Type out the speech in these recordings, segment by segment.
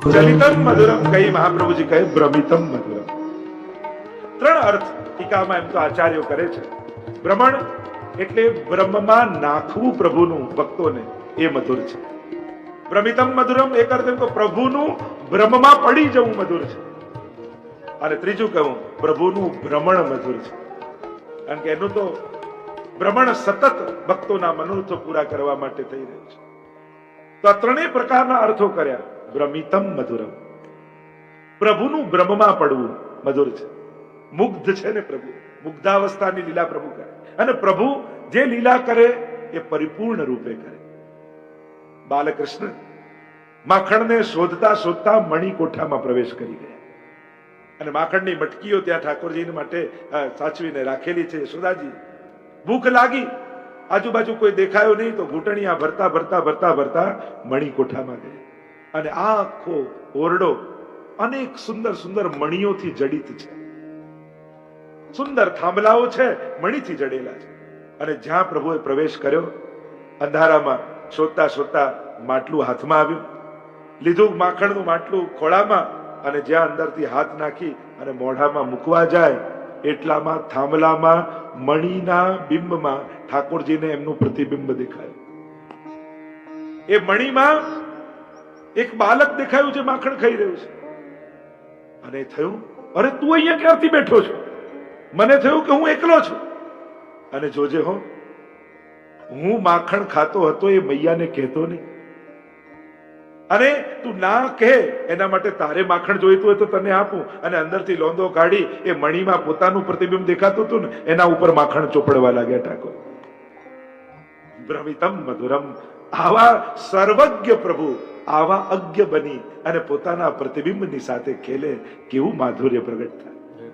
ચલિતમ મધુરમ કઈ મહાપ્રભુજી કહે ભ્રમિતમ મધુરમ. ત્રણ અર્થ ટીકામાં એમ તો આચાર્યો કરે છે. ભ્રમણ એટલે બ્રહ્મમાં નાખવું પ્રભુનું ભક્તોને, એ મધુર છે. ભ્રમિતમ મધુરમ એક અર્થ એમ તો પ્રભુનું બ્રહ્મમાં પડી જવું મધુર છે. અને ત્રીજું કહું પ્રભુનું ભ્રમણ મધુર છે, કારણ કે એનું તો ભ્રમણ સતત ભક્તોના મનોરથો પૂરા કરવા માટે થઈ રહ્યું છે. તો આ ત્રણેય પ્રકારના અર્થો કર્યા. ભ્રમિતમ મધુરમ, પ્રભુનું બ્રહ્મમાં પડવું મધુર છે. મુગ્ધ છે ને પ્રભુ, મુગ્ધાવસ્થાની લીલા પ્રભુ કરે, અને પ્રભુ જે લીલા કરે એ પરિપૂર્ણ રૂપે કરે. બાલકૃષ્ણ માખણને શોધતા શોધતા મણિકોઠામાં પ્રવેશ કરી ગયા, અને માખણની મટકીઓ ત્યાં ઠાકોરજી માટે સાચવીને રાખેલી છે. યશોદાજી ભૂખ લાગી, આજુબાજુ કોઈ દેખાયો નહીં, તો ઘૂંટણિયા ભરતા ભરતા ભરતા ભરતા મણિકોઠામાં ગયા, અને આખો ઓરડો અનેક સુંદર સુંદર મણિઓથી જડિત છે. સુંદર થાંભલાઓ છે, મણીથી જડેલા છે. અને જ્યાં પ્રભુએ પ્રવેશ કર્યો, અંધારામાં શોધતા શોધતા માટલું હાથમાં આવ્યું, લીધું માખણનું માટલું ખોળામાં, અને જ્યાં અંદરથી હાથ નાખી અને મોઢામાં મૂકવા જાય એટલામાં થાંભલામાં મણીના બિંબમાં ઠાકોરજીને એમનું પ્રતિબિંબ દેખાયું. એ મણીમાં એક બાલક દેખાયું જે માખણ ખાઈ રહ્યું છે. અને થયું, અરે તું અહીંયા ક્યારથી બેઠો છો? મને થયું કે હું એકલો છું. અને જોજે હો, હું માખણ ખાતો હતો એ મૈયાને કહેતો નહીં, અને તું ના કહે એના માટે તારે માખણ જોઈતું હોય તો તને આપું. અને અંદરથી લોંદો કાઢી એ મણીમાં પોતાનું પ્રતિબિંબ દેખાતું હતું ને, એના ઉપર માખણ ચોપડવા લાગ્યા ઠાકોર. ભ્રમિતમ મધુરમ, આવા સર્વજ્ઞ પ્રભુ આવા અજ્ઞ બની અને પોતાના પ્રતિબિંબની સાથે ખેલે, કેવું માધુર્ય પ્રગટ થાય.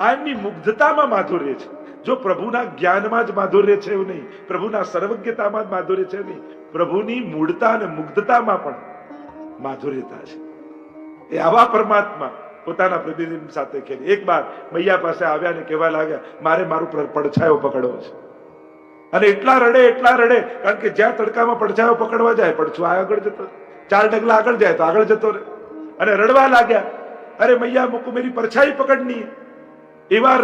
આ એમની મુગ્ધતામાં માધુર્ય છે. જો પ્રભુના જ્ઞાનમાં જ માધુર્ય છે એવું નહીં, પ્રભુના સર્વજ્ઞતામાં જ માધુર્ય છે નહીં, પ્રભુની મૂળતા અને મુગ્ધતામાં પણ માધુર્યતા છે. એ આવા પરમાત્મા પોતાના પ્રતિબિંબ સાથે ખેલે. એક વાર મૈયા પાસે આવ્યા ને કહેવા લાગ્યા, મારે મારું પડછાયો પકડવો છે. અને એટલા રડે, કારણ કે જ્યાં તડકામાં પડછાયો પકડવા જાય, પડછો આગળ જતો, 4 ડગલા આગળ જાય તો આગળ જતો રહે. અને રડવા લાગ્યા, અરે મૈયા મૂકું, મેરી પરછાઈ પકડની. એવા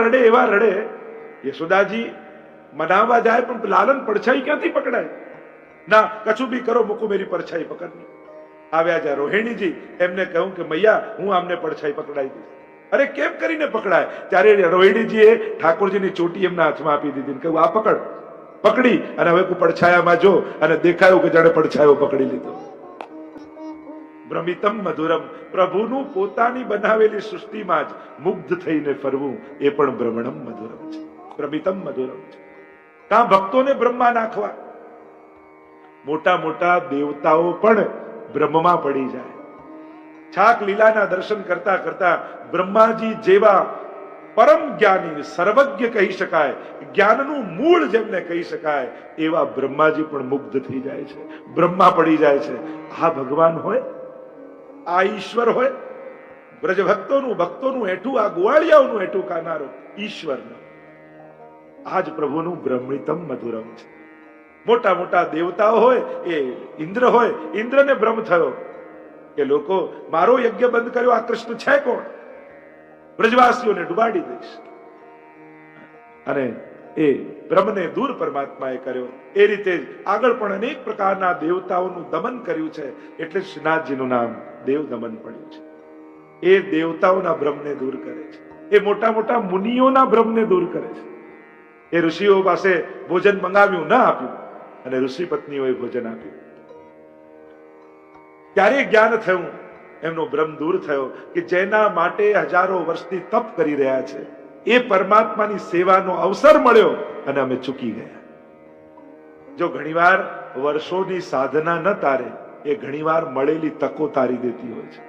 રડે. યશોદાજી મનાવવા જાય, પણ લાલન પડછાઈ ક્યાંથી પકડાય? ના, કશું બી કરો, મૂકું મેરી પરછાઈ પકડની. આવ્યા જ્યાં રોહિણીજી, એમને કહ્યું કે મૈયા હું આમને પડછાઈ પકડાઈ દઈશ. અરે કેમ કરીને પકડાય? ત્યારે રોહિણીજીએ ઠાકોરજીની ચોટી એમના હાથમાં આપી દીધી, કહ્યું આ પકડ. પકડી અને હવે પડછાયામાં જો, અને દેખાયું કે જાણે પડછાયો પકડી લીધો. ભ્રમિતમ મધુરમ, પ્રભુનું પોતાની બનાવેલી સૃષ્ટિમાં જ મુગ્ધ થઈને ફરવું, એ પણ ભ્રમણમ મધુરમ છે. ભ્રમિતમ મધુરમ છે. ત્યાં ભક્તોને બ્રહ્મા નાખવા. મોટા મોટા દેવતાઓ પણ બ્રહ્મમાં પડી જાય. છાક લીલાના દર્શન કરતા કરતા બ્રહ્માજી જેવા પરમ જ્ઞાની, સર્વજ્ઞ કહી શકાય, જ્ઞાનનું મૂળ જેમને કહી શકાય, એવા બ્રહ્માજી પણ મુગ્ધ થઈ જાય છે, બ્રહ્મા પડી જાય છે. આ ભગવાન હોય, આ ઈશ્વર હોય, બ્રજ ભક્તોનું હેઠું, આ ગોવાળિયાઓનું હેઠું ખાનારો ઈશ્વરનો. આજ પ્રભુનું ભ્રમિતમ મધુરમ છે. મોટા મોટા દેવતાઓ હોય, એ ઇન્દ્ર હોય, ઇન્દ્રને ભ્રમ થયો કે લોકો મારો યજ્ઞ બંધ કર્યો, આ કૃષ્ણ છે કોણ? બ્રજવાસીઓને ડુબાડી દઈશ. અને એ બ્રહ્મને દૂર પરમાત્માએ કર્યો. એ રીતે આગળ પણ અનેક પ્રકારના દેવતાઓનું દમન કર્યું છે. એટલે શ્રીનાથજીનું નામ દેવ દમન પડ્યું છે. એ દેવતાઓના ભ્રમને દૂર કરે છે. એ મોટા મોટા મુનિઓના ભ્રમને દૂર કરે છે. એ ઋષિઓ પાસે ભોજન મંગાવ્યું, ના આપ્યું, અને ઋષિ પત્નીઓએ ભોજન આપ્યું. ત્યારે જ્ઞાન થયું, એમનો ભ્રમ દૂર થયો કે જેના માટે હજારો વર્ષથી તપ કરી રહ્યા છે, એ પરમાત્માની સેવાનો અવસર મળ્યો અને અમે ચૂકી ગયા. જો ઘણીવાર વર્ષોની સાધના ન તારે, એ ઘણીવાર મળેલી તકો તારી દેતી હોય છે.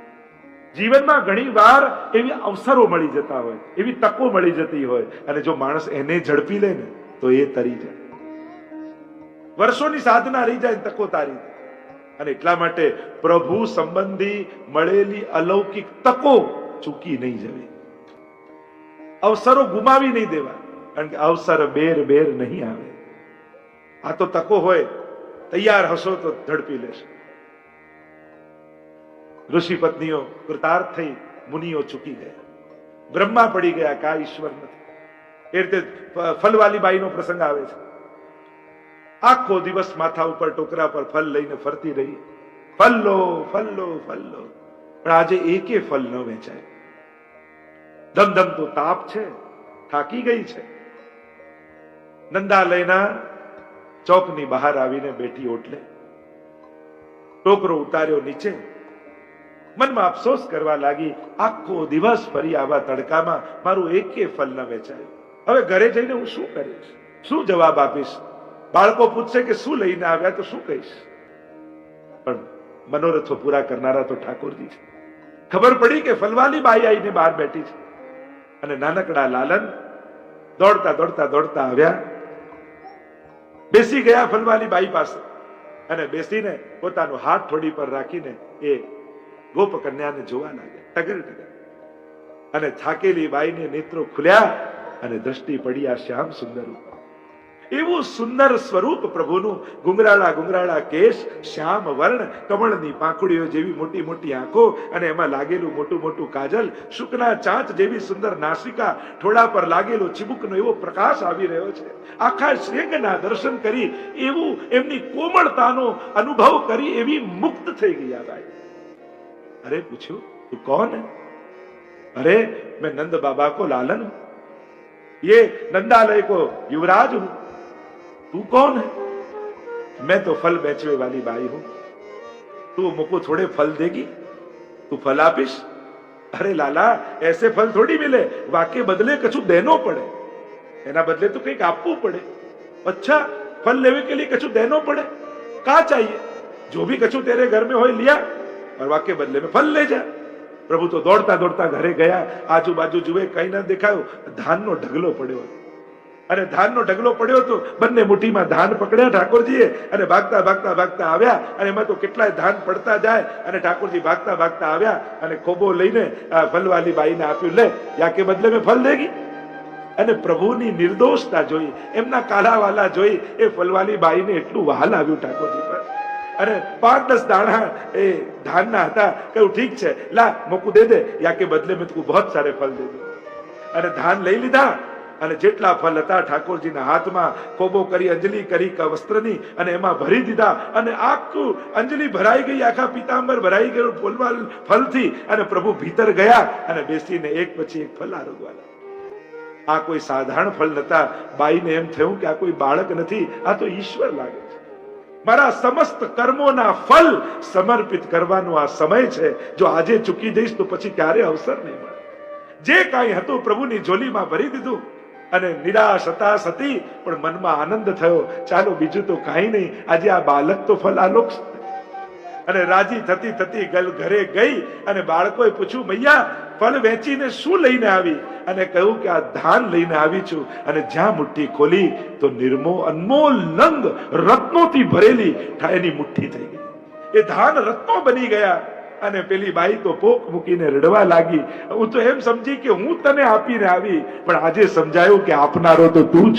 જીવનમાં ઘણીવાર એવી અવસરો મળી જતા હોય, એવી તકો મળી જતી હોય, અને જો માણસ એને ઝડપી લે ને તો એ તરી જાય. વર્ષોની સાધના રહી જાય, તકો તારી જાય. અને એટલા માટે પ્રભુ સંબંધી મળેલી અલૌકિક તકો ચૂકી નહીં જવી, અવસરો ગુમાવી નહીં દેવા, કારણ કે અવસર બેર નહીં આવે. આ તો તકો હોય, તૈયાર હશો તો ઝડપી લેશો. ઋષિ પત્નીઓ કૃતાર્થ થઈ, મુનિઓ ચૂકી ગયા, બ્રહ્મા પડી ગયા કે આ ઈશ્વર નથી. એ રીતે ફલવાલી બાઈનો પ્રસંગ આવે છે. આખો દિવસ માથા ઉપર ટોકરા પર ફલ લઈને ફરતી રહી, ફલ લો ફલ લો ફલ લો, પણ આજે એકે ફલ ન વેચાય. ધમધમતો તાપ છે, થાકી ગઈ છે. નંદાલયના ચોકની બહાર આવીને બેઠી ઓટલે, ટોકરો ઉતાર્યો નીચે, મનમાં અફસોસ કરવા લાગી, આખો દિવસ ફરી આવા તડકામાં મારું એકે ફલ ન વેચાયું. હવે ઘરે જઈને હું શું કરીશ, શું જવાબ આપીશ? બાળકો પૂછશે કે શું લઈને આવ્યા, તો શું કહીશ? પણ મનોરથો પૂરા કરનારા તો ઠાકોરજી છે. ખબર પડી કે ફલવાલી બાઈ આવીને બહાર બેઠી છે, અને નાનકડા લાલન દોડતા દોડતા દોડતા આવ્યા, બેસી ગયા ફલવાલી બાઈ પાસે, અને બેસીને પોતાનો હાથ થોડી પર રાખીને એ ગોપ કન્યાને જોવા લાગ્યા, ટગર ટગર. અને થાકેલી બાઈને નેત્રો ખુલ્યા અને દ્રષ્ટિ પડી આ શ્યામ સુંદર ઉપર. એવું સુંદર સ્વરૂપ પ્રભુનું, ગુંગરાળા ગુંગરાળા કેશ, શ્યામ વર્ણ, કમળની પાંખડીઓ જેવી મોટી મોટી આંખો, અને એમાં લાગેલું મોટું મોટું કાજલ, શુકના ચાંચ જેવી સુંદર નાસિકા, ઠોડા પર લાગેલો ચીબુકનો એવો પ્રકાશ આવી રહ્યો છે. આખા શ્રેંગના દર્શન કરી એવું એમની કોમળતાનો અનુભવ કરી એવી મુક્ત થઈ ગયા ભાઈ. अरे पूछो तू कौन है? अरे मैं नंद बाबा को लालन हूं, ये नंदालय को युवराज हूं. तू कौन है? मैं तो फल बेचने वाली बाई हूं. तू मुझको थोड़े फल देगी? तू फल आपीश? अरे लाला ऐसे फल थोड़ी मिले, वाके बदले कछु देनो पड़े, एना बदले तो कहीं आपવું પડે. अच्छा फल लेवे के लिए कछु देनो पड़े? क्या चाहिए? जो भी कछु तेरे घर में हो लिया, और वाके बदले में फल ले जा. प्रभु तो दौड़ता दौड़ता घरे ગયા, આજુબાજુ જુએ, કઈ ના દેખાયું, ધાનનો ઢગલો પડ્યો હતો. અને ધાનનો ઢગલો પડ્યો તો બંને મુઠ્ઠીમાં ધાન પકડ્યા ઠાકોરજીએ, અને ભાગતા ભાગતા ભાગતા આવ્યા, અને એમાં તો કેટલાય ધાન પડતા જાય, અને ઠાકોરજી ભાગતા ભાગતા આવ્યા, અને ખોબો લઈને ફલવાલી બાઈને આપ્યું, લે યાકે બદલે મેં ફલ દેગી. અને પ્રભુની નિર્દોષતા જોઈ, એમના કાલાવાલા જોઈ, એ ફલવાલી બાઈને એટલું વહાલ આવ્યું ઠાકોરજી પર. અને 5-10 દાણા એ ધાનના હતા. કહ્યું ઠીક છે, લા મોકું દે દે, યા કે બદલે મેં તું બહુત સારે ફલ દે દે. અને ધાન લઈ લીધા, અને જેટલા ફલ હતા ઠાકોરજીના હાથમાં કોબો કરી, અંજલિ કરી વસ્ત્રની, અને એમાં ભરી દીધા. અને આખું અંજલિ ભરાઈ ગઈ, આખા પીતાંબર ભરાઈ ગયું ફલથી. અને પ્રભુ ભીતર ગયા અને બેસીને એક પછી એક ફલ આરોગવા લાગ્યા. આ કોઈ સાધારણ ફલ નતા. બાઈને એમ થયું કે આ કોઈ બાળક નથી, આ તો ઈશ્વર લાગે છે. મારા સમસ્ત કર્મોના ફલ સમર્પિત કરવાનો આ સમય છે. જો આજે ચૂકી જઈશ તો પછી ક્યારે અવસર નહીં મળે. જે કાંઈ હતું પ્રભુની ઝોલીમાં ભરી દીધું, અને નિરાશ હતાશ હતી, પણ મનમાં આનંદ થયો. ચાલો બીજું તો કાંઈ નહીં, આજે આ બાલક તો ફલ આલોક. અને રાજી થતી થતી ઘરે ગઈ, અને બાળકોએ પૂછ્યું, મૈયા ફળ વેચીને શું લઈને આવી? અને કહ્યું કે આ ધાન લઈને આવી છું. અને જ્યાં મુઠ્ઠી ખોલી તો અનમોલ નંગ રત્નોથી ભરેલી એની મુઠ્ઠી થઈ ગઈ. એ ધાન રત્નો બની ગયા. અને પેલી બાઈ તો પોક મૂકીને રડવા લાગી. હું તો એમ સમજી કે હું તને આપીને આવી, પણ આજે સમજાયું કે આપનારો તો તું જ.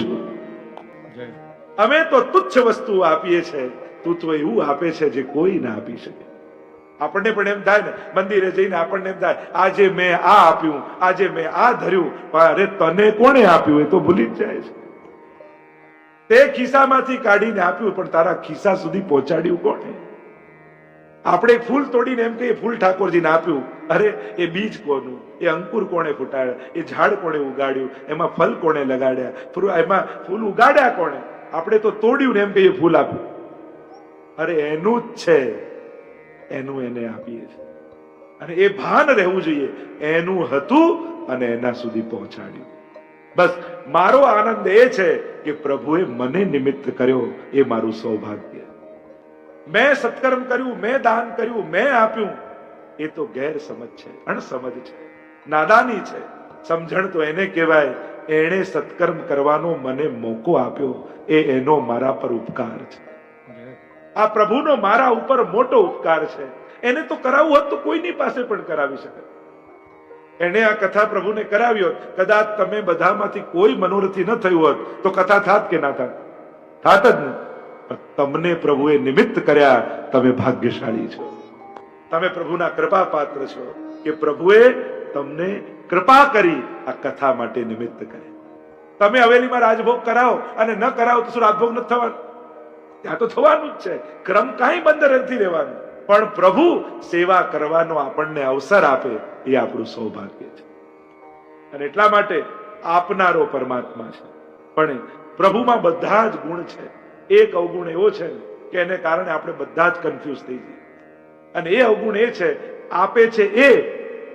અમે તો તુચ્છ વસ્તુ આપીએ છીએ, તું તો એવું આપે છે જે કોઈ ના આપી શકે. આપણને પણ એમ થાય ને, મંદિરે જઈને આપણને એમ થાય, આજે મેં આ આપ્યું, આજે મેં આ ધર્યું, પણ અરે તને કોણે આપ્યું એ તો ભૂલી જ જાય છે. તે ખિસ્સામાંથી કાઢીને આપ્યું, પણ તારા ખિસ્સા સુધી પહોંચાડ્યું કોણે? આપણે એક ફૂલ તોડીને એમ કહીએ ફૂલ ઠાકોરજીને આપ્યું, અરે એ બીજ કોનું, એ અંકુર કોણે ફૂટાડ્યા, એ ઝાડ કોણે ઉગાડ્યું, એમાં ફલ કોણે લગાડ્યા, એમાં ફૂલ ઉગાડ્યા કોણે? આપણે તો તોડ્યું ને એમ કહીએ ફૂલ આપ્યું. અરે એનું જ છે, એનું એને આપીએ છીએ. અને એ ભાન રહેવું જોઈએ, એનું હતું અને એના સુધી પહોંચાડ્યું. બસ મારો આનંદ એ છે કે પ્રભુએ મને નિમિત્ત કર્યો, એ મારું સૌભાગ્ય. મેં સત્કર્મ કર્યું, મેં દાન કર્યું, મેં આપ્યું, એ તો ગેરસમજ છે, અણસમજ છે, નાદાની છે. સમજણ તો એને કહેવાય, એણે સત્કર્મ કરવાનો મને મોકો આપ્યો, એ એનો મારા પર ઉપકાર છે. આ પ્રભુનો મારા ઉપર મોટો ઉપકાર છે. એને તો કરાવવું હોત તો કોઈની પાસે પણ કરાવી શકે. એને આ કથા પ્રભુને કરાવી હોત, કદાચ તમે બધામાંથી કોઈ મનોરથી ન થયું હોત તો કથા થાત કે ના થાત? થાત જ ને. તમને પ્રભુએ નિમિત્ત કર્યા, તમે ભાગ્યશાળી છો. તમે પ્રભુના કૃપા પાત્ર છો કે પ્રભુએ તમને કૃપા કરી આ કથા માટે નિમિત્ત કરે. તમે હવેલીમાં રાજભોગ કરાવો અને ન કરાવો તો શું રાજભોગ નથી થવાનું? ત્યાં તો થવાનું જ છે. ક્રમ કાંઈ બંધ નથી રહેવાનું. પણ પ્રભુ સેવા કરવાનો આપણને અવસર આપે એ આપણું સૌભાગ્ય છે. અને એટલા માટે આપનારો પરમાત્મા છે. પણ પ્રભુમાં બધા જ ગુણ છે. એક અવગુણ એવો છે કે એને કારણે આપણે બધા જ કન્ફ્યુઝ થઈ જઈએ. અને એ અવગુણ એ છે, આપે છે એ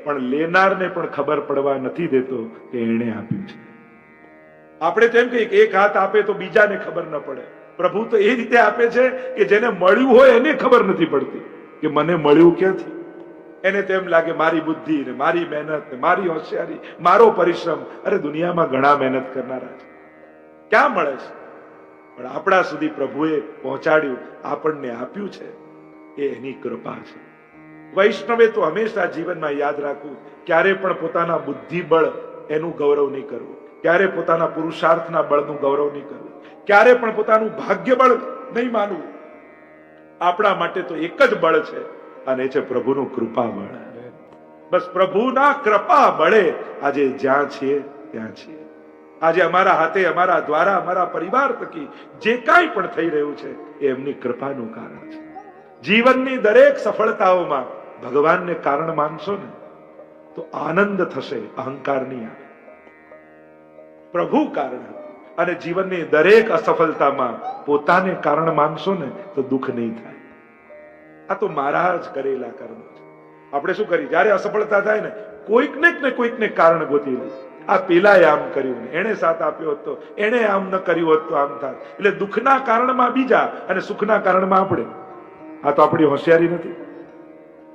પણ લેનારને પણ ખબર પડવા નથી દેતો કે એણે આપ્યું છે. આપણે તેમ કહીએ કે એક હાથ આપે તો બીજાને ખબર ન પડે. પ્રભુ તો એ રીતે આપે છે કે જેને મળ્યું હોય એને ખબર નથી પડતી કે મને મળ્યું ક્યાંથી. એને તેમ લાગે મારી બુદ્ધિ ને મારી મહેનત ને મારી હોશિયારી, મારો પરિશ્રમ. અરે દુનિયામાં ઘણા મહેનત કરનારા છે, ક્યાં મળે છે? પણ આપણા સુધી પ્રભુએ પહોંચાડ્યું, આપણને આપ્યું છે, એ એની કૃપા છે. વૈષ્ણવે તો હંમેશા જીવનમાં યાદ રાખવું, ક્યારે પણ પોતાના બુદ્ધિ બળ એનું ગૌરવ નહીં કરવું, ક્યારે પોતાના પુરુષાર્થના બળનું ગૌરવ નહીં કરવું, ક્યારે પણ પોતાનું ભાગ્ય બળ નહીં માનવું. આપણા માટે તો એક જ બળ છે અને એ છે પ્રભુનું કૃપા બળ. બસ પ્રભુના કૃપા બળે આજે જ્યાં છીએ ત્યાં છીએ. આજે અમારા હાથે, અમારા દ્વારા, અમારા પરિવાર થકી જે કાંઈ પણ થઈ રહ્યું છે એ એમની કૃપાનું કારણ છે. જીવનની દરેક સફળતાઓમાં ભગવાનને કારણ માનશો ને તો આનંદ થશે, અહંકાર નહીં આવે. પ્રભુ કારણ. અને જીવનની દરેક અસફળતામાં પોતાને કારણ માનશો ને તો દુઃખ નહીં થાય. આ તો મારા જ કરેલા કર્મ છે. આપણે શું કરી, જયારે અસફળતા થાય ને કોઈકને કારણ ગોતી લે. આ પેલાએ આમ કર્યું ને એને સાથ આપ્યો હતો, એને આમ ન કર્યું હોત તો આમ થાય. એટલે દુઃખના કારણમાં બીજા અને સુખના કારણમાં આપણે. આ તો આપણી હોશિયારી નથી,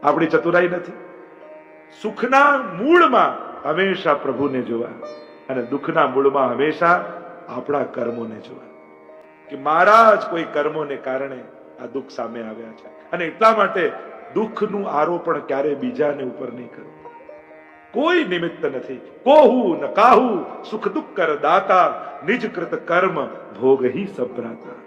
આપણી ચતુરાઈ નથી. સુખના મૂળમાં હંમેશા પ્રભુને જોવા અને દુઃખના મૂળમાં હંમેશા આપણા કર્મોને જોવા કે મારા જ કોઈ કર્મોને કારણે આ દુઃખ સામે આવ્યા છે. અને એટલા માટે દુઃખનું આરોપણ ક્યારે બીજાને ઉપર નહીં કરવું. કોઈ નિમિત્ત નથી. કોહુ ન કાહુ સુખ દુઃખ કર દાતા નિજ કૃત કર્મ ભોગ હી સભ્રાતા.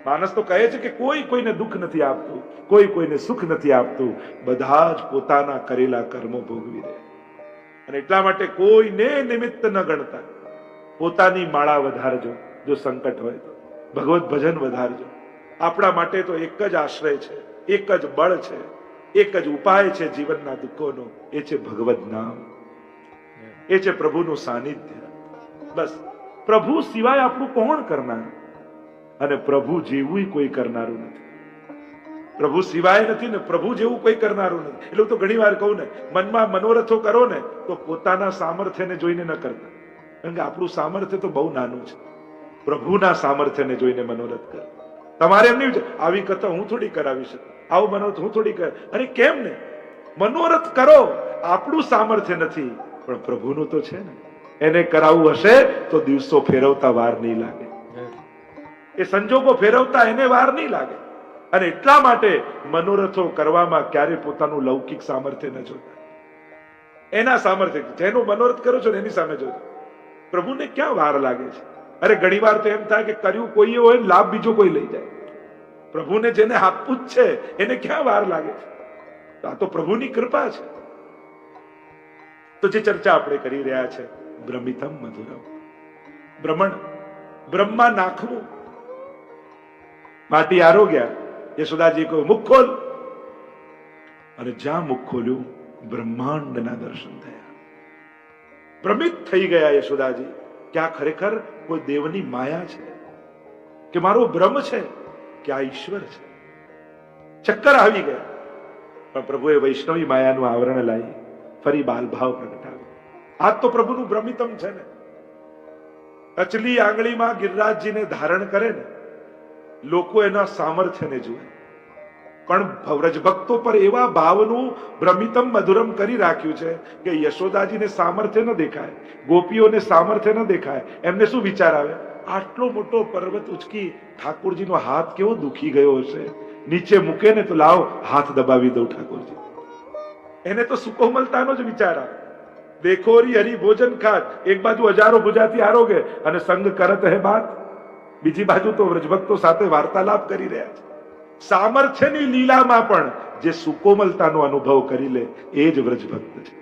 માણસ તો કહે છે કે કોઈ કોઈને દુઃખ નથી આપતું, કોઈ કોઈને સુખ નથી આપતું, બધા જ પોતાના કરેલા કર્મો ભોગવી રહે. અને એટલા માટે કોઈને નિમિત્ત ન ગણતા પોતાની માળા વધારજો. જો સંકટ હોય તો ભગવત ભજન વધારજો. આપણા માટે તો એક જ આશ્રય છે, એક જ બળ છે, એક જ ઉપાય છે જીવનના દુઃખોનો. એ છે ભગવત નામ, એ છે પ્રભુનું સાનિધ્ય. બસ પ્રભુ સિવાય આપણું કોણ કરનાર? અને પ્રભુ જેવું કોઈ કરનારું નથી. પ્રભુ સિવાય નથી ને પ્રભુ જેવું કોઈ કરનારું નથી. એટલે હું તો ઘણી વાર કહું ને, મનમાં મનોરથો કરો ને તો પોતાના સામર્થ્યને જોઈને ન કરતા. કારણ કે આપણું સામર્થ્ય તો બહુ નાનું છે. પ્રભુના સામર્થ્યને જોઈને મનોરથ કરો. તમારે એમ નહીં આવી કથા હું થોડી કરાવી શકું, આવું મનોરથ હું થોડી કર. અરે કેમ ને, મનોરથ કરો. આપણું સામર્થ્ય નથી પણ પ્રભુનું તો છે ને. એને કરાવવું હશે તો દિવસો ફેરવતા વાર નહીં લાગે, એ સંજોગો ફેરવતા એને વાર નહીં લાગે. અને એટલા માટે મનોરથો કરવામાં ક્યારે પોતાનું લૌકિક સામર્થ્ય ન જોતા. એના સામર્થ્ય જેનો મનોરથ કરો છો ને એની સામે જોજો. પ્રભુને ક્યાં વાર લાગે છે? અરે ઘણી વાર તો એમ થાય કે કર્યું કોઈ હોય, લાભ બીજો કોઈ લઈ જાય. પ્રભુને જેને આપવું જ છે એને ક્યાં વાર લાગે છે? આ તો પ્રભુની કૃપા છે. તો જે ચર્ચા આપણે કરી રહ્યા છે, બ્રહ્મિતમ મધુરમ. બ્રહ્મણ, બ્રહ્મા નાખવું. માટી આરોગ્યા, યશોદાજી કહ્યું મુખ ખોલ. અને જ્યાં મુખ ખોલ્યું બ્રહ્માંડના દર્શન થયા. ભ્રમિત થઈ ગયા યશોદાજી કે આ ખરેખર કોઈ દેવની માયા છે કે મારો બ્રહ્મ છે કે આ ઈશ્વર છે. ચક્કર આવી ગયા. પણ પ્રભુએ વૈષ્ણવી માયાનું આવરણ લાવી ફરી બાલભાવ પ્રગટાવ્યો. આ તો પ્રભુનું બ્રહ્મિતમ છે ને. અચલી આંગળીમાં ગિરિરાજજીને ધારણ કરે ને, લોકો એના સામર્થ્યને જુએ. પણ વ્રજભક્તો પર એવા ભાવનું બ્રહ્મિતમ મધુરમ કરી રાખ્યું છે કે યશોદાજીને સામર્થ્ય ન દેખાય, ગોપીઓને સામર્થ્ય ન દેખાય. એમને શું વિચાર આવે, આટલો મોટો પર્વત ઉચકી ઠાકોરજીનો હાથ કેવો દુખી ગયો હશે, નીચે મૂકે ને તો લાવ હાથ દબાવી દઉં ઠાકોરજી. એને તો સુકોમલતાનો જ વિચાર આવે. દેખોરી હરી ભોજન ખાત, એક બાજુ હજારો ભુજાથી આરોગે અને સંગ કરત હે બાત, બીજી બાજુ તો વ્રજભક્તો સાથે વાર્તાલાપ કરી રહ્યા છે. સામર્થ્યની લીલામાં પણ જે સુકોમલતાનો અનુભવ કરી લે એ જ વ્રજ ભક્ત છે.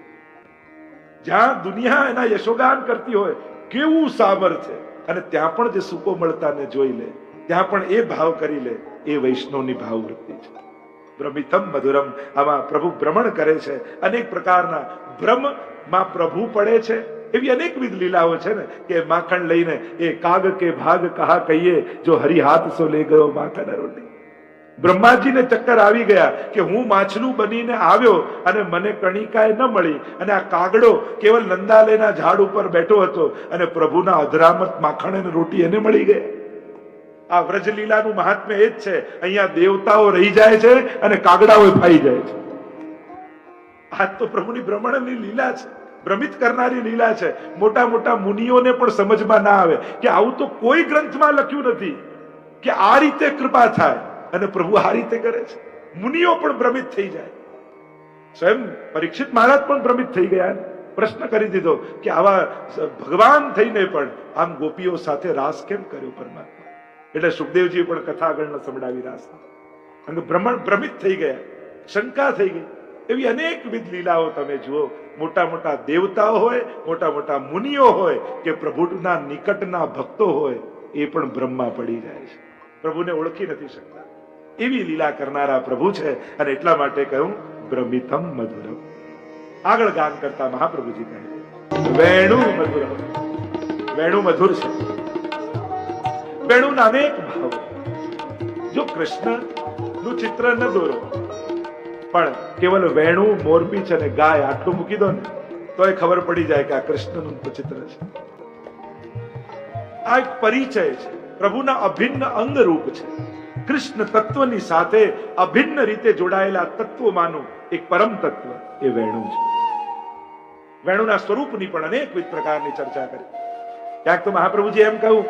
જ્યાં દુનિયા એના યશોગાન કરતી હોય કેવું સામર્થ્ય, અને ત્યાં પણ જે સુકોમળતાને જોઈ લે, ત્યાં પણ એ ભાવ કરી લે, એ વૈષ્ણવની ભાવવૃત્તિ છે. ભ્રમિતમ મધુરમ. આમાં પ્રભુ ભ્રમણ કરે છે, અનેક પ્રકારના ભ્રમમાં પ્રભુ પડે છે. એવી અનેકવિધ લીલાઓ છે ને કે માખણ લઈને એ કાગ કે ભાગ કહા કહીએ, જો હરિ હાથ સો લે ગયો માખણ રોટી. બ્રહ્માજીને ચક્કર આવી ગયા કે હું માછલું બનીને આવ્યો અને મને કણિકાએ ન મળી, અને આ કાગડો કેવલ નંદાલયના ઝાડ ઉપર બેઠો હતો અને પ્રભુના અધરામત માખણ અને રોટી એને મળી ગયા. આ વ્રજલીલાનું મહાત્મ્ય એ જ છે. અહીંયા દેવતાઓ રહી જાય છે અને કાગડાઓ ફાઈ જાય છે. આ તો પ્રભુની ભ્રમણની લીલા છે, ભ્રમિત કરનારી લીલા છે. મોટા મોટા મુનિઓને પણ સમજમાં ના આવે કે આવું તો કોઈ ગ્રંથમાં લખ્યું નથી કે આ રીતે કૃપા થાય, અને પ્રભુ આ રીતે કરે છે. મુનિઓ પણ ભ્રમિત થઈ જાય. સ્વયં પરીક્ષિત મહારાજ પણ ભ્રમિત થઈ ગયા. પ્રશ્ન કરી દીધો કે આવા ભગવાન થઈને પણ આમ ગોપીઓ સાથે રાસ કેમ કર્યો પરમાત્મા? એટલે સુખદેવજી પણ કથા આગળ ન સંભળાવી રાસ, અને ભ્રમિત થઈ ગયા, શંકા થઈ ગઈ. એવી અનેકવિધ લીલાઓ તમે જુઓ. મોટા મોટા દેવતાઓ હોય, મોટા મોટા મુનિઓ હોય કે પ્રભુના નિકટના ભક્તો હોય, એ પણ બ્રહ્મમાં પડી જાય છે, પ્રભુને ઓળખી નથી શકતા. એવી લીલા કરનારા પ્રભુ છે, અને એટલા માટે કહ્યું ભ્રમિતમ મધુરમ. આગળ ગાન કરતા મહાપ્રભુજી કહે વેણુ મધુરમ. વેણુ મધુર છે. વેણુના અનેક ભાવ. જો કૃષ્ણ નું ચિત્ર ન દોરો, પણ કેવલ વેણુ, મોરપીંછ અને ગાય આટલું મૂકી દો ને તો એ ખબર પડી જાય કે આ કૃષ્ણનું ચિત્ર છે. આ એક પરિચય છે, પ્રભુના અભિન્ન અંગ રૂપ છે. કૃષ્ણ તત્વની સાથે અભિન્ન રીતે જોડાયેલા તત્વમાંનું એક પરમ તત્વ એ વેણુ છે. વેણુના સ્વરૂપની પણ અનેકવિધ પ્રકારની ચર્ચા કરી. ક્યાંક તો મહાપ્રભુજી એમ કહ્યું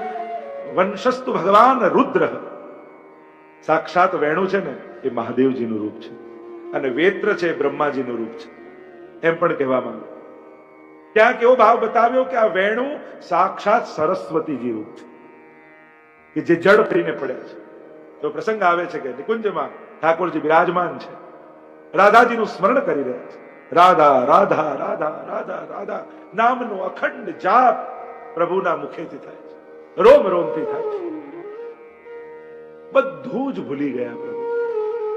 વંશસ્તુ ભગવાન રુદ્ર. સાક્ષાત વેણુ છે ને એ મહાદેવજીનું રૂપ છે, અને વેત્ર છે બ્રહ્માજીનું રૂપ છે, એમ પણ કહેવામાં આવ્યું. ક્યાંક એવો ભાવ બતાવ્યો કે આ વેણુ સાક્ષાત સરસ્વતીજી રૂપ છે, કે જે જડ કરીને પડ્યા છે. તો પ્રસંગ આવે છે કે નિકુંજમાં ઠાકોરજી બિરાજમાન છે, રાધાજીનું સ્મરણ કરી રહ્યા છે. રાધા રાધા રાધા રાધા રાધા નામનો અખંડ જાપ પ્રભુના મુખેથી થાય છે, રોમ રોમથી થાય છે. બધું જ ભૂલી ગયા પ્રભુ,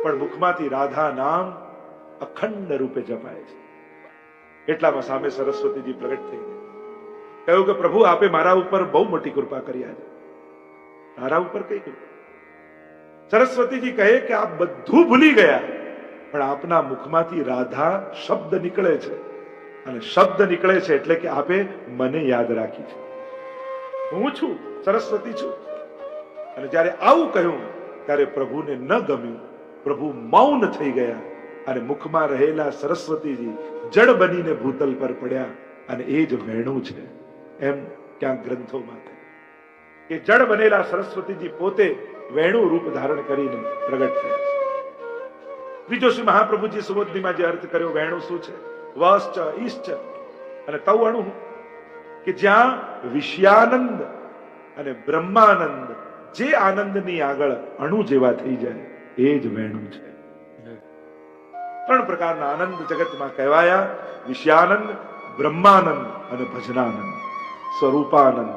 પણ મુખમાંથી રાધા નામ અખંડ રૂપે જપાય છે. એટલામાં સામે સરસ્વતીજી પ્રગટ થઈ ગઈ. કહ્યું કે પ્રભુ આપે મારા ઉપર બહુ મોટી કૃપા કરી. આજે તારા ઉપર કઈ કૃપા? સરસ્વતીજી કહે કે આપ બધું ભૂલી ગયા, પણ આપના મુખમાંથી રાધા શબ્દ નીકળે છે, અને શબ્દ નીકળે છે એટલે કે આપે મને યાદ રાખી છે. હું છું, સરસ્વતી છું. અને જ્યારે આવું કહ્યું ત્યારે પ્રભુને ન ગમ્યું. પ્રભુ મૌન થઈ ગયા, અને મુખમાં રહેલા સરસ્વતીજી જડ બનીને ભૂતલ પર પડ્યા, અને એ જ વેણુ છે. એમ ક્યાંક ગ્રંથોમાં કે જડ બનેલા સરસ્વતીજી પોતે વેણુ રૂપ ધારણ કરીને પ્રગટ થયા છે. બીજો શ્રી મહાપ્રભુજી સુબોધનીમાં જે અર્થ કર્યો વેણુ શું છે? વશ્ચ ઈશ્ચ અને તૌ અણુ, કે જ્યાં વિષયાનંદ અને બ્રહ્માનંદ જે આનંદની આગળ અણુ જેવા થઈ જાય એ જ વેણુ છે. ત્રણ પ્રકારના આનંદ જગતમાં કહેવાયા: વિષયાનંદ, બ્રહ્માનંદ અને ભજનાનંદ, સ્વરૂપાનંદ.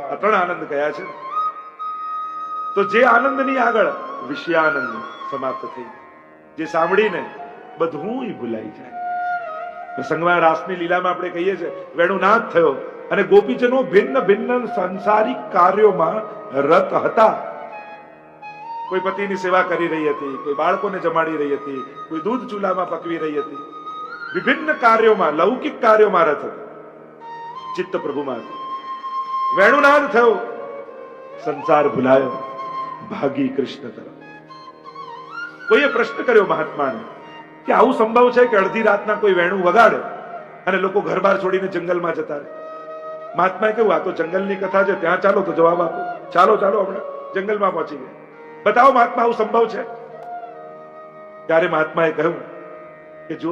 આ ત્રણ આનંદ કયા છે. તો જે આનંદની આગળ વિષયાનંદ સમાપ્ત થઈ જાય, જે સાંભળીને બધું ભૂલાઈ જાય. પ્રસંગમાં રાસની લીલામાં આપણે કહીએ છીએ વેણુનાદ થયો, અને ગોપીજનો ભિન્ન ભિન્ન સંસારિક કાર્યોમાં રત હતા. કોઈ પતિની સેવા કરી રહી હતી, કોઈ બાળકોને જમાડી રહી હતી, કોઈ દૂધ ચૂલામાં પકવી રહી હતી. વિભિન્ન કાર્યોમાં, લૌકિક કાર્યોમાં રત હતા. ચિત્ત પ્રભુમાં હતું. વેણુનાદ થયો, સંસાર ભૂલાયો, ભાગી કૃષ્ણ તરફ. કોઈએ પ્રશ્ન કર્યો મહાત્માને કે આવું સંભવ છે કે અડધી રાતના કોઈ વેણું વગાડે અને લોકો ઘર બહાર છોડીને જંગલમાં જતા રહે? મહાત્માએ કહ્યું આ તો જંગલની કથા છે, ત્યાં ચાલો તો જવાબ આપો. ચાલો ચાલો હમણાં જંગલમાં પહોંચી ગયા. બતાવો મહાત્મા આવું સંભવ છે? ત્યારે મહાત્માએ કહ્યું કે જો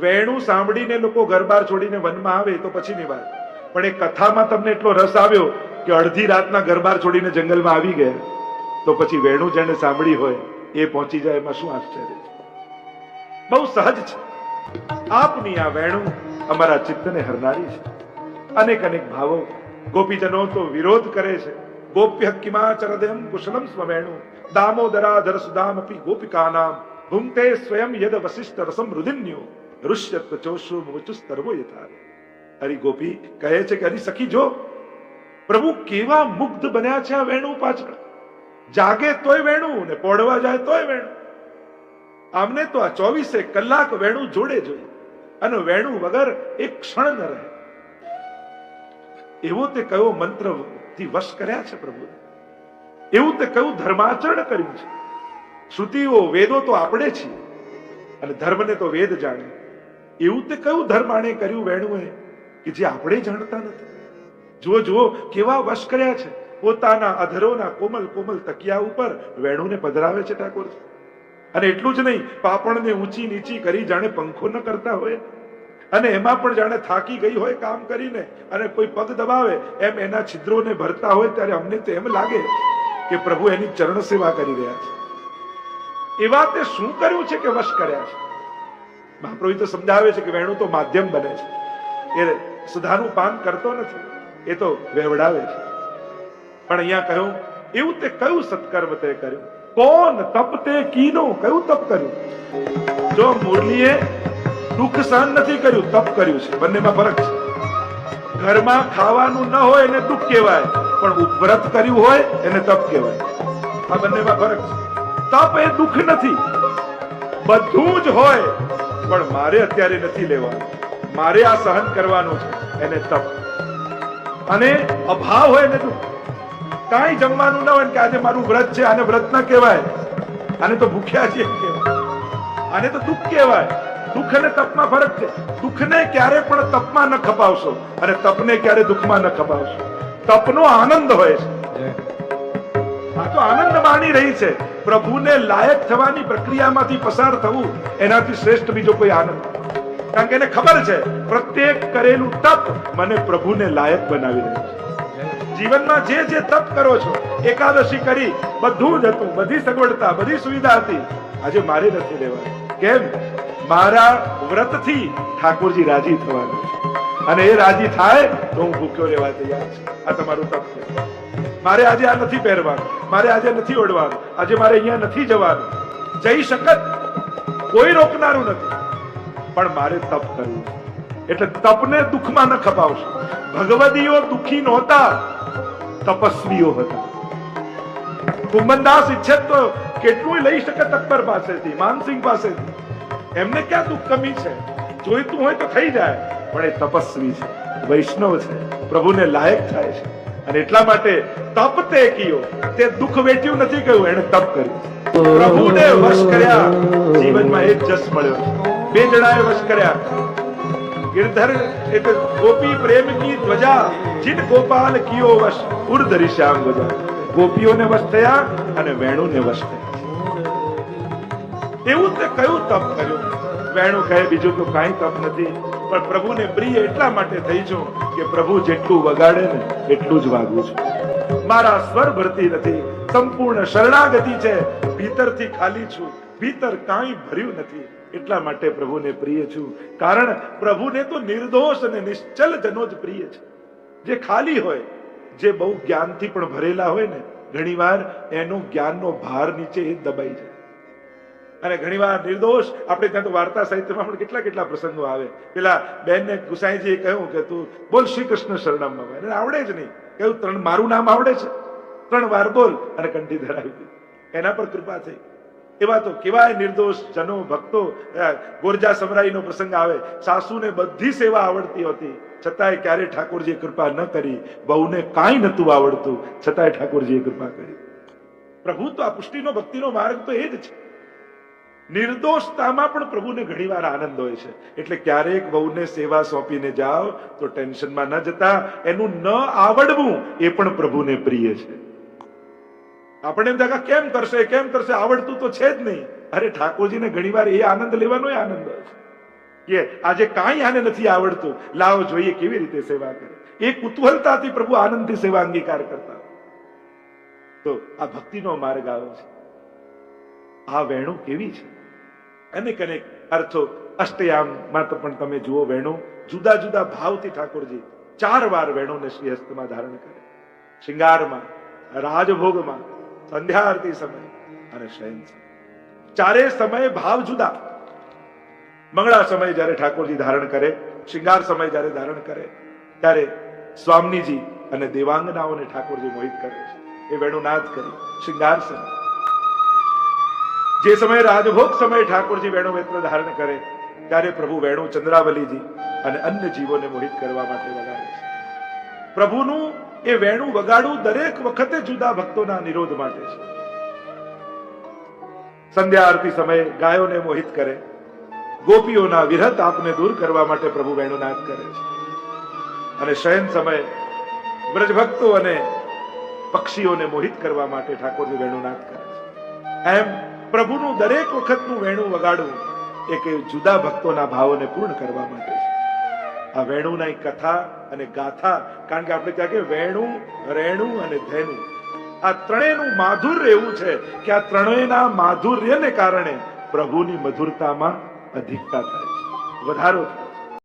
વેણું સાંભળીને લોકો ઘર બહાર છોડીને વનમાં આવે તો પછીની વાત, પણ એ કથામાં તમને એટલો રસ આવ્યો કે અડધી રાતના ઘર બહાર છોડીને જંગલમાં આવી ગયા, તો પછી વેણું જેને સાંભળી હોય એ પહોંચી જાય એમાં શું આશ્ચર્ય છે? બહુ સહજ છે. આપની આ વેણુ અમારા ચિત્તને હરનારી છે. અનેક અનેક ભાવો ગોપીજનો તો વિરોધ કરે છે. ગોપ્ય કિમાચરદયમ કુશલમ સ્વવેણુ દામોદરાધર સુદામપી ગોપિકાનામ ભુંક્તે સ્વયં યદ વસિષ્ઠ રસમ રુદિન્યો ઋષ્યત્વ ચોશુ મુચુસ્તર્વો યથા. હરી ગોપી કહે છે કે હરી સખી જો પ્રભુ કેવા મુગ્ધ બન્યા છે આ વેણુ પાછળ. જાગે તોય વેણુ ને પોડવા જાય તોય વેણુ. આમને તો આ 24 કલાક વેણુ જોડે જોઈએ અને વેણુ વગર એક ક્ષણ ન રહે. એવો તે કયો મંત્ર થી વશ કર્યા છે પ્રભુ. એવું તે કયું ધર્માચરણ કર્યું છે. શ્રુતિઓ વેદો તો આપણે છીએ અને ધર્મને તો વેદ જાણે. એવું તે કયું ધર્મ આણે કર્યું વેણુએ કે જે આપણે જાણતા નથી. જુઓ જુઓ કેવા વશ કર્યા છે. પોતાના અધરોના કોમલ કોમલ તકિયા ઉપર વેણુને પધરાવે છે ઠાકોરજી. અને એટલું જ નહીં, પાપણને ઊંચી નીચી કરી જાણે પંખો ન કરતા હોય અને એમાં પણ જાણે થાકી ગઈ હોય કામ કરીને અને કોઈ પગ દબાવે એમ એના છિદ્રોને ભરતા હોય ત્યારે અમને તો એમ લાગે કે પ્રભુ એની ચરણ સેવા કરી રહ્યા છે. એવા તે શું કર્યું છે કે વશ કર્યા છે? મહાપ્રભુ તો સમજાવે છે કે વેણુ તો માધ્યમ બને છે. એ સુધાનું પાન કરતો નથી, એ તો વેવડાવે છે. પણ અહીંયા કહ્યું એવું તે કયું સત્કર્મ તે કર્યું? કોણ તપ તે કીનો? કયું તપ કર્યું? જો મુરલીએ દુઃખ સહન નથી કર્યું, તપ કર્યું છે. બંનેમાં ફરક છે. ઘરમાં ખાવાનું ન હોય એને દુઃખ કહેવાય, પણ વ્રત કર્યું હોય એને તપ કહેવાય. આ બંનેમાં ફરક છે. તપ એ દુઃખ નથી. બધું જ હોય પણ મારે અત્યારે નથી લેવાનું, મારે આ સહન કરવાનું છે, એને તપ. અને અભાવ હોય ને દુઃખ. કાંઈ જમવાનું ન હોય કે આજે મારું વ્રત છે, આને વ્રત ન કહેવાય, આને તો ભૂખ્યા છે કહેવાય, આને તો દુઃખ કહેવાય. દુઃખ અને તપમાં ફરક છે. દુઃખને ક્યારે પણ તપમાં ન ખપાવશો અને તપને ક્યારે દુઃખમાં ન ખપાવશો. તપનો આનંદ હોય છે. આ તો આનંદ માણી રહી છે. પ્રભુને લાયક થવાની પ્રક્રિયામાંથી પસાર થવું એનાથી શ્રેષ્ઠ બીજો કોઈ આનંદ. કારણ કે એને ખબર છે પ્રત્યેક કરેલું તપ મને પ્રભુને લાયક બનાવી રહ્યું છે. જીવનમાં જે જે તપ કરો છો, એકાદશી કરી, બધું જ હતું, બધી સગવડતા, બધી સુવિધા હતી, આજે મારે નથી લેવાનું. કેમ? મારા વ્રતથી ઠાકોરજી રાજી થવાનું છે અને એ રાજી થાય તો હું ભૂખ્યો રહેવા તૈયાર છું. આ તમારું તપ છે. મારે આજે આ નથી પહેરવાનું, મારે આજે નથી ઓઢવાનું, આજે મારે અહીંયા નથી જવાનું. જઈ શકત, કોઈ રોકનારું નથી, પણ મારે તપ કરવું છે. એટલે તપને દુઃખમાં ન ખપાવશો. ભગવદીઓ દુઃખી નહોતા, તપસ્વીઓ હતા. કુંભનદાસ ઈચ્છે તો કેટલું લઈ શકે તત્પર પાસેથી, માનસિંહ પાસેથી. એમને ક્યાં દુઃખ કમી છે? જોઈતું હોય તો થઈ જાય, પણ એ તપસ્વી છે, વૈષ્ણવ છે, પ્રભુને લાયક થાય છે. અને એટલા માટે તપ તે કયો, તે દુઃખ વેઠ્યું નથી કહ્યું, એને તપ કર્યું. પ્રભુને વશ કર્યા, જીવનમાં એ જ જસ મળ્યો. બે જણાએ વશ કર્યા. गिरधर एक गोपी प्रेम की ध्वजा जिन गोपाल कियो वश उर्धरी श्याम गजा. ગોપીઓને વશ થયા અને વેણુને વશ થયા. એવું તે કયું તપ કર્યું? વેણુ કહે બીજું તો કાંઈ તપ નથી, પણ પ્રભુને પ્રિય એટલા માટે થઈ છું કે પ્રભુ જેટલું વગાડે ને એટલું જ વાગું છું. મારા સ્વર ભરતી નથી, સંપૂર્ણ શરણાગતિ છે. ભીતરથી ખાલી છું, ભીતર કાંઈ ભર્યું નથી. એટલા માટે પ્રભુને પ્રિય છું. કારણ પ્રભુને તો નિર્દોષ અને નિશ્ચલ જનો જ પ્રિય છે. જે ખાલી હોય, જે બહુ જ્ઞાનથી પણ ભરેલા હોય ને, ઘણીવાર એનો જ્ઞાનનો ભાર નીચે એ દબાઈ જાય. અને ઘણીવાર નિર્દોષ, આપણે ત્યાં તો વાર્તા સાહિત્યમાં પણ કેટલા કેટલા પ્રસંગો આવે. પેલા બેનને ગુસાઈજીએ કહ્યું કે તું બોલ શ્રી કૃષ્ણ શરણમ. એને આવડે જ નહીં. કહ્યું મારું નામ આવડે છે, 3 વાર બોલ, અને કંઠી ધરાવી દીધી. એના પર કૃપા થઈ. એવા તો કેવાય નિર્દોષ જનો ભક્તો. ગોરજા સમરાઈનો પ્રસંગ આવે, સાસુને બધી સેવા આવડતી હતી, છતાંય ક્યારે ઠાકોરજીએ કૃપા ન કરી. બહુને કાંઈ નતું આવડતું, છતાંય ઠાકોરજીએ કૃપા કરી. પ્રભુ તો આ પુષ્ટિનો ભક્તિનો માર્ગ તો એ જ છે. નિર્દોષતામાં પણ પ્રભુને ઘણીવાર આનંદ હોય છે. એટલે ક્યારેક બહુને સેવા સોંપીને જાઓ તો ટેન્શનમાં ન જતા. એનું ન આવડવું એ પણ પ્રભુને પ્રિય છે. આપણે એમ થાય કેમ કરશે, કેમ કરશે, આવડતું તો છે જ નહીં. અરે ઠાકોરજીને ઘણીવાર એ આનંદ લેવાનો આનંદ હોય છે કે આજે કાંઈ આને નથી આવડતું, લાવો જોઈએ કેવી રીતે સેવા કરે. એ કુતૂહલતાથી પ્રભુ આનંદથી સેવા અંગીકાર કરતા. તો આ ભક્તિનો માર્ગ આવ્યો છે. આ વેણુ કેવી છે. અનેક અનેક અર્થો અષ્ટયામમાં તો પણ તમે જુઓ, વેણુ જુદા જુદા ભાવથી ઠાકોરજી 4 વાર વેણુને શ્રીહસ્તમાં ધારણ કરે. શિંગારમાં, રાજભોગમાં, સંધ્યા આરતી સમય અને શયન સમય. ચારે સમયે ભાવ જુદા. મંગળા સમય જ્યારે ઠાકોરજી ધારણ કરે, શિંગાર સમય જ્યારે ધારણ કરે, ત્યારે સ્વામીજી અને દેવાંગનાઓને ઠાકોરજી મોહિત કરે છે. એ વેણુનાદ કરી શિંગાર સમય. જે સમયે રાજભોગ સમયે ઠાકોરજી વેણુ વેત્ર ધારણ કરે, ત્યારે પ્રભુ વેણુ ચંદ્રાવલીજી અને અન્ય જીવોને મોહિત કરવા માટે વગાડે છે. પ્રભુનું એ વેણુ વગાડવું દરેક વખતે જુદા ભક્તોના નિરોધ માટે છે. સંધ્યા આરતી સમયે ગાયોને મોહિત કરે, ગોપીઓના વિરહ તાપને દૂર કરવા માટે પ્રભુ વેણુનાદ કરે છે. અને શયન સમયે વ્રજભક્તો અને પક્ષીઓને મોહિત કરવા માટે ઠાકોરજી વેણુનાદ કરે છે. એમ પ્રભુનું દરેક વખતનું વેણુ વગાડવું એક જુદા ભક્તોના ભાવોને પૂર્ણ કરવા માટે છે. આ વેણુના કથા અને ગાથા, કારણ કે આપણે ત્યાં કે વેણુ, રેણુ અને ધેનુ, આ ત્રણેયનું માધુર્ય એવું છે કે આ ત્રણેયના માધુર્યને કારણે પ્રભુની મધુરતામાં અધિકતા થાય છે, વધારો થાય.